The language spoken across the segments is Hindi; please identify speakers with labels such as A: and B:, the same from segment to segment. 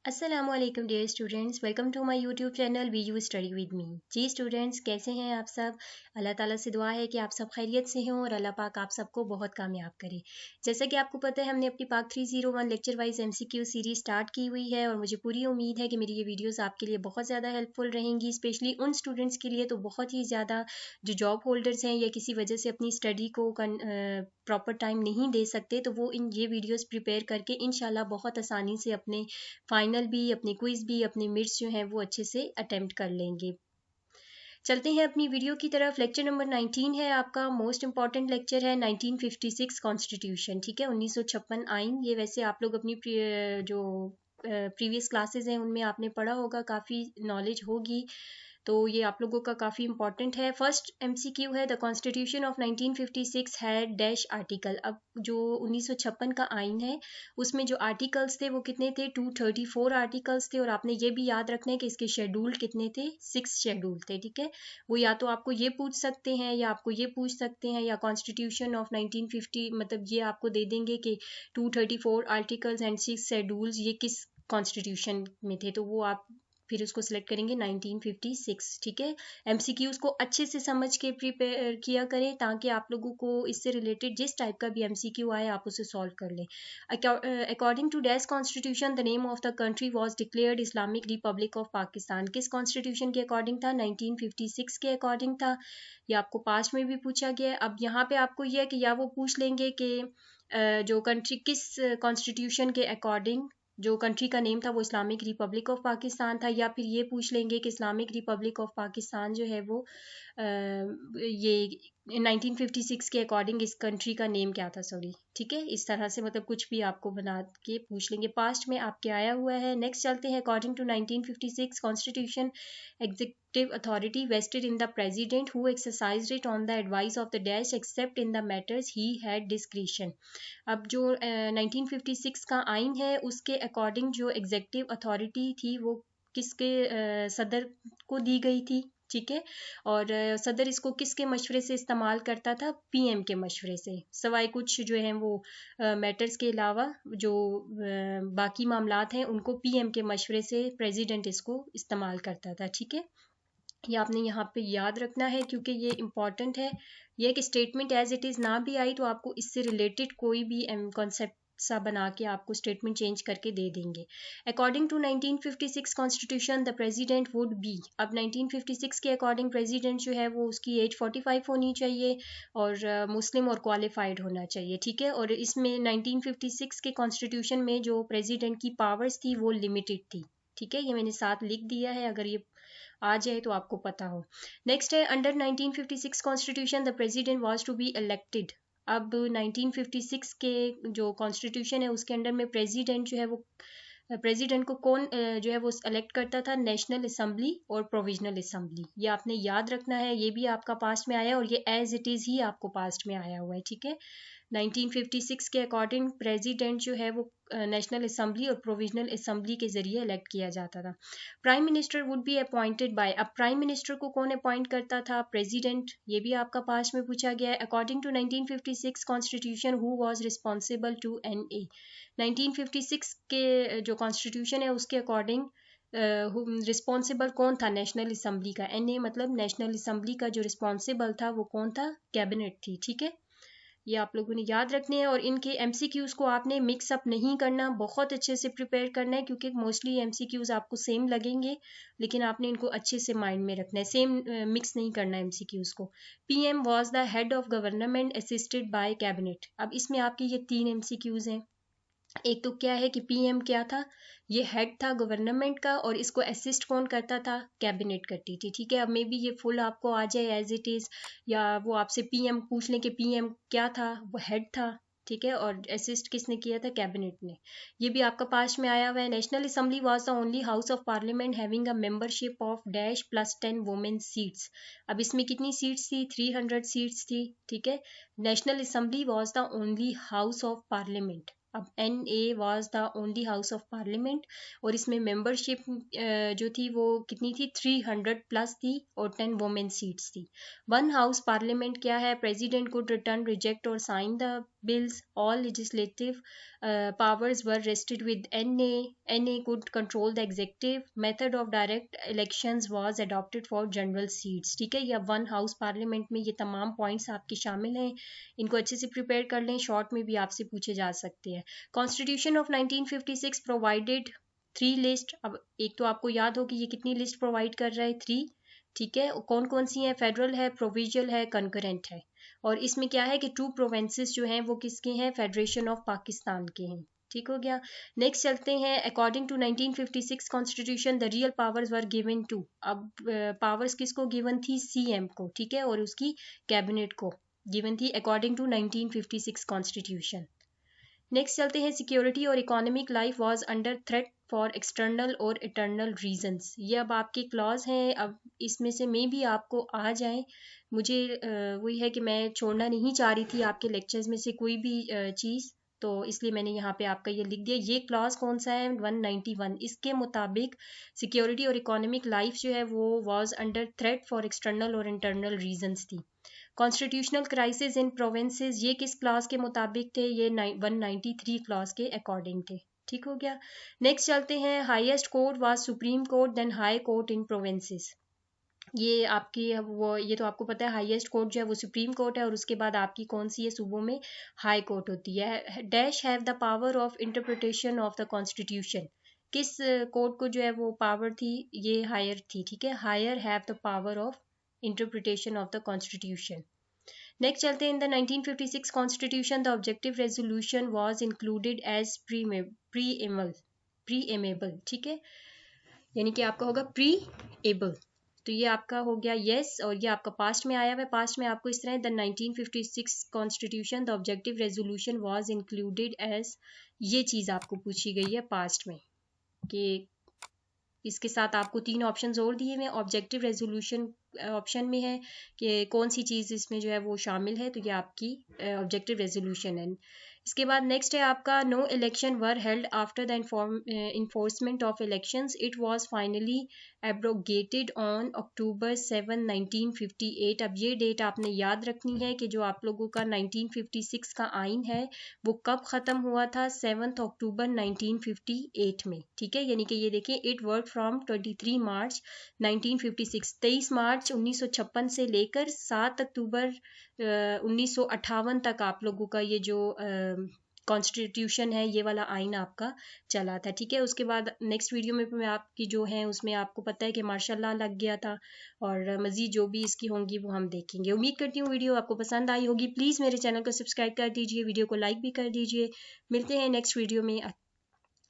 A: अस्सलामुअलैकुम dear students, welcome to my YouTube channel we you study with me. जी स्टूडेंट्स, कैसे हैं आप सब। अल्लाह ताला से दुआ है कि आप सब खैरियत से हों और अल्लाह पाक आप सबको बहुत कामयाब करे। जैसा कि आपको पता है, हमने अपनी पाक 301 lecture wise MCQ series start की हुई है और मुझे पूरी उम्मीद है कि मेरी ये वीडियोज़ आपके लिए बहुत ज़्यादा हेल्पफुल रहेंगी, स्पेशली उन स्टूडेंट्स के लिए तो बहुत ही ज़्यादा जो जॉब होल्डर्स हैं या किसी वजह से अपनी स्टडी को प्रॉपर टाइम नहीं दे सकते, तो वो इन ये वीडियोज़ प्रिपेयर करके इंशाल्लाह बहुत आसानी से अपने फाइनल भी, अपने क्विज भी, अपने मिड्स जो हैं वो अच्छे से अटेम्प्ट कर लेंगे। चलते हैं अपनी वीडियो की तरफ। लेक्चर नंबर 19 है आपका, मोस्ट इंपॉर्टेंट लेक्चर है 1956 कॉन्स्टिट्यूशन। ठीक है, 1956 आइन। ये वैसे आप लोग अपनी जो प्रीवियस क्लासेस हैं उनमें आपने पढ़ा होगा, काफ़ी नॉलेज होगी, तो ये आप लोगों का काफ़ी इंपॉर्टेंट है। फर्स्ट MCQ है, द कॉन्स्टिट्यूशन ऑफ 1956 है डैश आर्टिकल। अब जो 1956 का आइन है उसमें जो आर्टिकल्स थे वो कितने थे, 234 आर्टिकल्स थे। और आपने ये भी याद रखना है कि इसके शेड्यूल कितने थे, 6 शेड्यूल थे। ठीक है, वो या तो आपको ये पूछ सकते हैं या आपको ये पूछ सकते हैं, या कॉन्स्टिट्यूशन ऑफ 1950 मतलब ये आपको दे देंगे कि 234 आर्टिकल्स एंड 6 शेड्यूल्स ये किस कॉन्स्टिट्यूशन में थे, तो वो आप फिर उसको सिलेक्ट करेंगे 1956। ठीक है, MCQs को अच्छे से समझ के प्रिपेयर किया करें ताकि आप लोगों को इससे रिलेटेड जिस टाइप का भी MCQ आए आप उसे सॉल्व कर लें। According to dash constitution the name of the country was declared Islamic Republic of Pakistan. किस कॉन्स्टिट्यूशन के अकॉर्डिंग था, 1956 के अकॉर्डिंग था। ये आपको पास्ट में भी पूछा गया है। अब यहाँ पे आपको यह है कि या वो पूछ लेंगे कि जो कंट्री किस कॉन्स्टिट्यूशन के अकॉर्डिंग जो कंट्री का नेम था वो इस्लामिक रिपब्लिक ऑफ पाकिस्तान था, या फिर ये पूछ लेंगे कि इस्लामिक रिपब्लिक ऑफ पाकिस्तान जो है वो ये 1956 के अकॉर्डिंग इस कंट्री का नेम क्या था, सॉरी। ठीक है, इस तरह से मतलब कुछ भी आपको बना के पूछ लेंगे, पास्ट में आपके आया हुआ है। नेक्स्ट चलते हैं। According to 1956 constitution, executive authority vested in the president who exercised it on the advice of the dash except in the matters he had discretion. अब जो 1956 का आइन है उसके अकॉर्डिंग जो एग्जीक्यूटिव अथॉरिटी थी वो किसके सदर को दी गई थी। ठीक है, और सदर इसको किसके मशवरे से इस्तेमाल करता था, PM के मशवरे से, सवाए कुछ जो हैं वो मैटर्स के अलावा जो बाकी मामलात हैं उनको PM के मशवरे से प्रेसिडेंट इसको इस्तेमाल करता था। ठीक है, ये आपने यहाँ पे याद रखना है क्योंकि ये इम्पॉर्टेंट है। ये कि स्टेटमेंट एज इट इज़ ना भी आई तो आपको इससे रिलेटेड कोई भी कॉन्सेप्ट सा बना के आपको स्टेटमेंट चेंज करके दे देंगे। According to 1956 constitution the president would be. अब 1956 के अकॉर्डिंग प्रेसिडेंट जो है वो उसकी एज 45 होनी चाहिए और मुस्लिम और क्वालिफाइड होना चाहिए। ठीक है, और इसमें 1956 के कॉन्स्टिट्यूशन में जो प्रेसिडेंट की पावर्स थी वो लिमिटेड थी। ठीक है, ये मैंने साथ लिख दिया है अगर ये आ जाए तो आपको पता हो। नेक्स्ट है, under 1956 constitution the president was to be elected. अब 1956 के जो कॉन्स्टिट्यूशन है उसके अंडर में प्रेसिडेंट जो है वो प्रेसिडेंट को कौन जो है वो इलेक्ट करता था, नेशनल असम्बली और प्रोविजनल असम्बली। ये आपने याद रखना है, ये भी आपका पास्ट में आया और ये एज इट इज़ ही आपको पास्ट में आया हुआ है। ठीक है, 1956 के अकॉर्डिंग प्रेसिडेंट जो है वो नेशनल असम्बली और प्रोविजनल असम्बली के जरिए इलेक्ट किया जाता था। Prime minister would be appointed by. अब प्राइम मिनिस्टर को कौन अपॉइंट करता था, प्रेसिडेंट। ये भी आपका पास्ट में पूछा गया है। According to 1956 constitution who was responsible to NA। 1956 के जो कॉन्स्टिट्यूशन है उसके अकॉर्डिंग रिस्पॉन्सिबल कौन था, नेशनल असम्बली का। NA मतलब नेशनल असम्बली का जो रिस्पॉन्सिबल था वो कौन था, कैबिनेट थी। ठीक है, ये आप लोगों ने याद रखने हैं और इनके MCQs को आपने मिक्स अप नहीं करना, बहुत अच्छे से प्रिपेयर करना है क्योंकि मोस्टली MCQs आपको सेम लगेंगे लेकिन आपने इनको अच्छे से माइंड में रखना है, सेम मिक्स नहीं करना है MCQs को। PM was the head of government assisted by cabinet. अब इसमें आपके ये 3 MCQs हैं। एक तो क्या है कि PM क्या था, ये हेड था गवर्नमेंट का और इसको असिस्ट कौन करता था, कैबिनेट करती थी। ठीक है, अब मे बी ये फुल आपको आ जाए एज इट इज़, या वो आपसे PM पूछ लें कि PM क्या था, वो हेड था। ठीक है, और असिस्ट किसने किया था, कैबिनेट ने। ये भी आपका पास्ट में आया हुआ है। National assembly was the only house of parliament having a membership of dash plus 10 women seats. अब इसमें कितनी सीट्स थी, 300 सीट्स थी। ठीक है, national assembly was the only house of parliament. अब NA was the only house of parliament और इसमें मेंबरशिप जो थी वो कितनी थी, 300 प्लस थी और 10 वुमेन सीट्स थी। वन हाउस पार्लियामेंट क्या है, प्रेसिडेंट कुड रिटर्न, रिजेक्ट और sign the bills. All legislative powers were vested with NA could control the executive. Method of direct elections was adopted for general seats. ठीक है, या वन हाउस पार्लियामेंट में ये तमाम पॉइंट्स आपके शामिल हैं, इनको अच्छे से प्रिपेयर कर लें, शॉर्ट में भी आपसे पूछे जा सकते हैं. Constitution of 1956 provided 3 list. अब एक तो आपको याद हो कि ये कितनी लिस्ट प्रोवाइड कर रहा है, 3. ठीक है, कौन कौन सी है, फेडरल है, प्रोविजनल है, कंकरेंट है. और इसमें क्या है कि 2 प्रोविंसेस जो हैं वो किसके हैं, फेडरेशन ऑफ पाकिस्तान के हैं. ठीक हो गया. नेक्स्ट चलते हैं. According to 1956 constitution the real powers were given to. अब पावर्स किसको गिवन थी, सीएम को. ठीक है, और उसकी कैबिनेट को गिवन थी अकॉर्डिंग टू 1956 कॉन्स्टिट्यूशन. नेक्स्ट चलते हैं. सिक्योरिटी और economic life was under threat for external और इंटरनल रीजंस. ये अब आपके क्लॉज हैं. अब इसमें से मे भी आपको आ जाए, मुझे वही है कि मैं छोड़ना नहीं चाह रही थी आपके लेक्चर्स में से कोई भी चीज़, तो इसलिए मैंने यहाँ पे आपका ये लिख दिया. ये क्लॉज कौन सा है, 191. इसके मुताबिक सिक्योरिटी और इकोनॉमिक लाइफ जो है वो was under threat for external और इंटरनल रीजंस थी. कॉन्स्टिट्यूशनल क्राइसिस इन प्रोविंसेस, ये किस क्लास के मुताबिक थे, ये 193 क्लास के अकॉर्डिंग थे. ठीक हो गया. नेक्स्ट चलते हैं. Highest court was supreme court then high court in provinces. ये आपकी वो, ये तो आपको पता है हाईएस्ट कोर्ट जो है वो सुप्रीम कोर्ट है, और उसके बाद आपकी कौन सी है, सूबों में हाई कोर्ट होती है. Dash have the power of interpretation of the constitution. किस कोर्ट को जो है वो पावर थी, ये हायर थी. ठीक है, higher have the power of interpretation of the constitution. Next चलते हैं. In the 1956 constitution the objective resolution was included as preamble. ठीक है, यानी कि आपका होगा प्रीएबल. तो ये आपका हो गया यस, और ये आपका पास्ट में आया हुआ है. पास्ट में आपको इस तरह the 1956 constitution the objective resolution was included as, ये चीज़ आपको पूछी गई है पास्ट में, कि इसके साथ आपको 3 ऑप्शंस और दिए हुए हैं. ऑब्जेक्टिव रेजोल्यूशन ऑप्शन में है कि कौन सी चीज़ इसमें जो है वो शामिल है, तो ये आपकी ऑब्जेक्टिव रेजोल्यूशन है. इसके बाद नेक्स्ट है आपका. No election were held after the enforcement of elections. It was finally abrogated on October 7, 1958. अब ये डेट आपने याद रखनी है कि जो आप लोगों का 1956 का आइन है वो कब ख़त्म हुआ था, 7 अक्टूबर 1958 में. ठीक है, यानी कि ये देखिए, इट वर्क फ्रॉम 23 मार्च 1956. 23 मार्च 1956 से लेकर 7 अक्टूबर 1958 तक आप लोगों का ये जो कॉन्स्टिट्यूशन है, ये वाला आइन आपका चला था. ठीक है, उसके बाद नेक्स्ट वीडियो में मैं आपकी जो है उसमें आपको पता है कि मार्शल लॉ लग गया था, और मज़ीद जो भी इसकी होंगी वो हम देखेंगे. उम्मीद करती हूँ वीडियो आपको पसंद आई होगी. प्लीज़ मेरे चैनल को सब्सक्राइब कर दीजिए, वीडियो को लाइक भी कर दीजिए. मिलते हैं नेक्स्ट वीडियो में.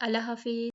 A: अल्लाह हाफिज़.